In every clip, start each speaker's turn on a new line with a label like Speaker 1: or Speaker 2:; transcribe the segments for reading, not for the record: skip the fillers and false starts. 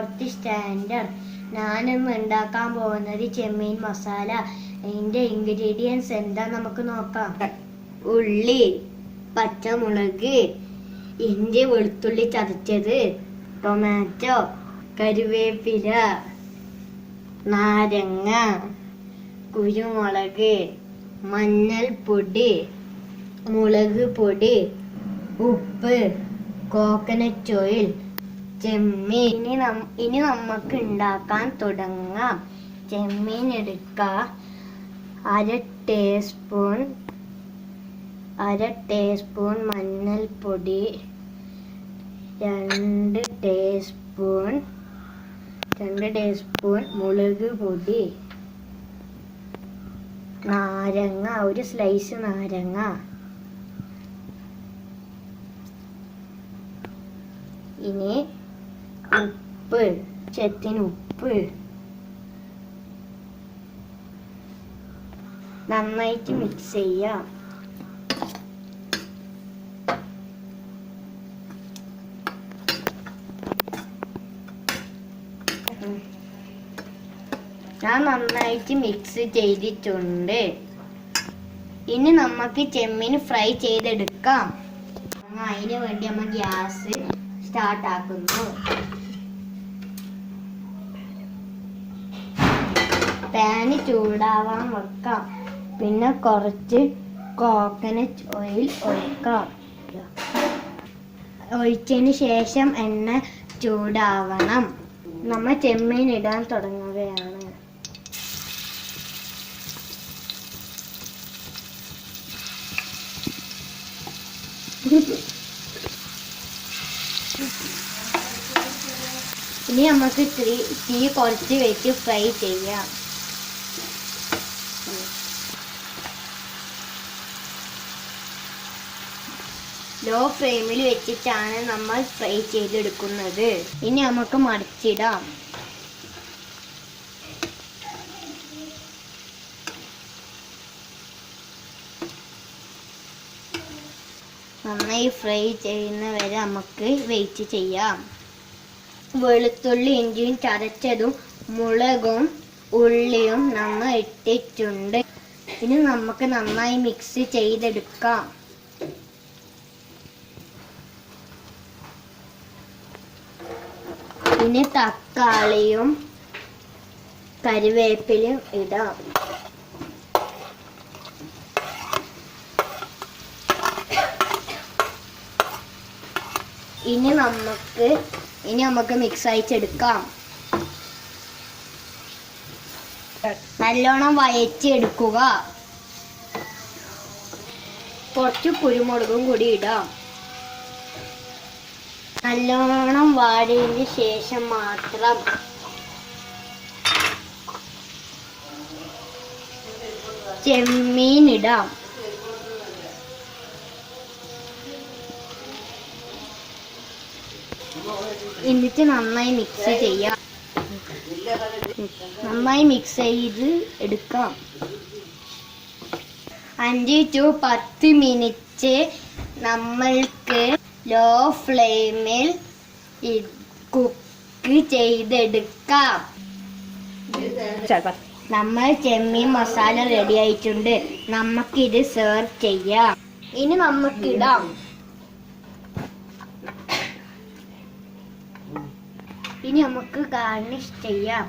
Speaker 1: 4th standard. ഞാനിന്ന് ഉണ്ടാക്കാൻ പോകുന്നത് ചെമ്മീൻ മസാല. അതിൻ്റെ ഇൻഗ്രീഡിയൻസ് എന്താ നമുക്ക് നോക്കാം. ഉള്ളി, പച്ചമുളക്, ഇഞ്ചി വെളുത്തുള്ളി ചതച്ചത്, ടൊമാറ്റോ, കറിവേപ്പില, നാരങ്ങ, കുരുമുളക്, മഞ്ഞൾപ്പൊടി, മുളക് പൊടി, ഉപ്പ്, കോക്കനട്ട് ഓയിൽ, ചെമ്മീൻ. ഇനി നമുക്ക് ഉണ്ടാക്കാൻ തുടങ്ങാം. ചെമ്മീൻ എടുക്കുക. അര ടീസ്പൂൺ മഞ്ഞൾപ്പൊടി, 2 ടീസ്പൂൺ മുളക് പൊടി, നാരങ്ങ, ഒരു സ്ലൈസ് നാരങ്ങ, ഇനി ഉപ്പ്, ആവശ്യത്തിന് ഉപ്പ്. നന്നായിട്ട് മിക്സ് ചെയ്യാം. ഞാൻ നന്നായിട്ട് മിക്സ് ചെയ്തിട്ടുണ്ട്. ഇനി നമുക്ക് ചെമ്മീൻ ഫ്രൈ ചെയ്തെടുക്കാം. അതിന് വേണ്ടി നമ്മൾ ഗ്യാസ് സ്റ്റാർട്ട് ആക്കുന്നു. പാന് ചൂടാവാൻ വെക്കാം. പിന്നെ കുറച്ച് കോക്കനട്ട് ഓയിൽ ഒഴിക്കാം. ഒഴിച്ചതിന് ശേഷം എണ്ണ ചൂടാവണം. നമ്മൾ ചെമ്മീൻ ഇടാൻ തുടങ്ങുകയാണ്. ഇനി നമുക്ക് തീ കുറച്ച് വെച്ച് ഫ്രൈ ചെയ്യാം. ലോ ഫ്ലെയിമിൽ വെച്ചിട്ടാണ് നമ്മൾ ഫ്രൈ ചെയ്തെടുക്കുന്നത്. ഇനി നമുക്ക് മറിച്ചിടാം. നന്നായി ഫ്രൈ ചെയ്യുന്നവരെ നമുക്ക് വെയിറ്റ് ചെയ്യാം. വെളുത്തുള്ളി ഇഞ്ചിയും ചതച്ചതും മുളകും ഉള്ളിയും നമ്മൾ ഇട്ടിട്ടുണ്ട്. ഇനി നമുക്ക് നന്നായി മിക്സ് ചെയ്തെടുക്കാം. ഇനി തക്കാളിയും കറിവേപ്പിലയും ഇടാം. ഇനി നമുക്ക് മിക്സ് അയച്ചെടുക്കാം. നല്ലോണം വയച്ചെടുക്കുക. കുറച്ച് കുരുമുളകും കൂടി ഇടാം. നല്ലോണം വാടിയതിന് ശേഷം മാത്രം ചെമ്മീൻ ഇടാം. എന്നിട്ട് നന്നായി മിക്സ് ചെയ്യാം. നന്നായി മിക്സ് ചെയ്ത് എടുക്കാം. 5 to 10 മിനിറ്റ് നമ്മൾക്ക് ലോ ഫ്ലെയിമിൽ കുക്ക് ചെയ്തെടുക്കാം. നമ്മൾ ചെമ്മീൻ മസാല റെഡി ആയിട്ടുണ്ട്. നമുക്കിത് സെർവ് ചെയ്യാം. ഇനി നമുക്കിടാം. ഇനി നമുക്ക് ഗാർണിഷ് ചെയ്യാം.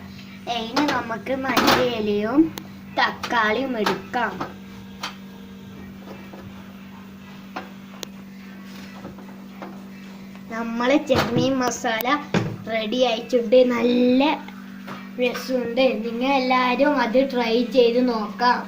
Speaker 1: ഇനി നമുക്ക് മല്ലിയിലയും തക്കാളിയും എടുക്കാം. നമ്മളെ ചെമ്മീൻ മസാല റെഡി ആയിട്ടുണ്ട്. നല്ല രസമുണ്ട്. നിങ്ങൾ എല്ലാവരും അത് ട്രൈ ചെയ്ത് നോക്കാം.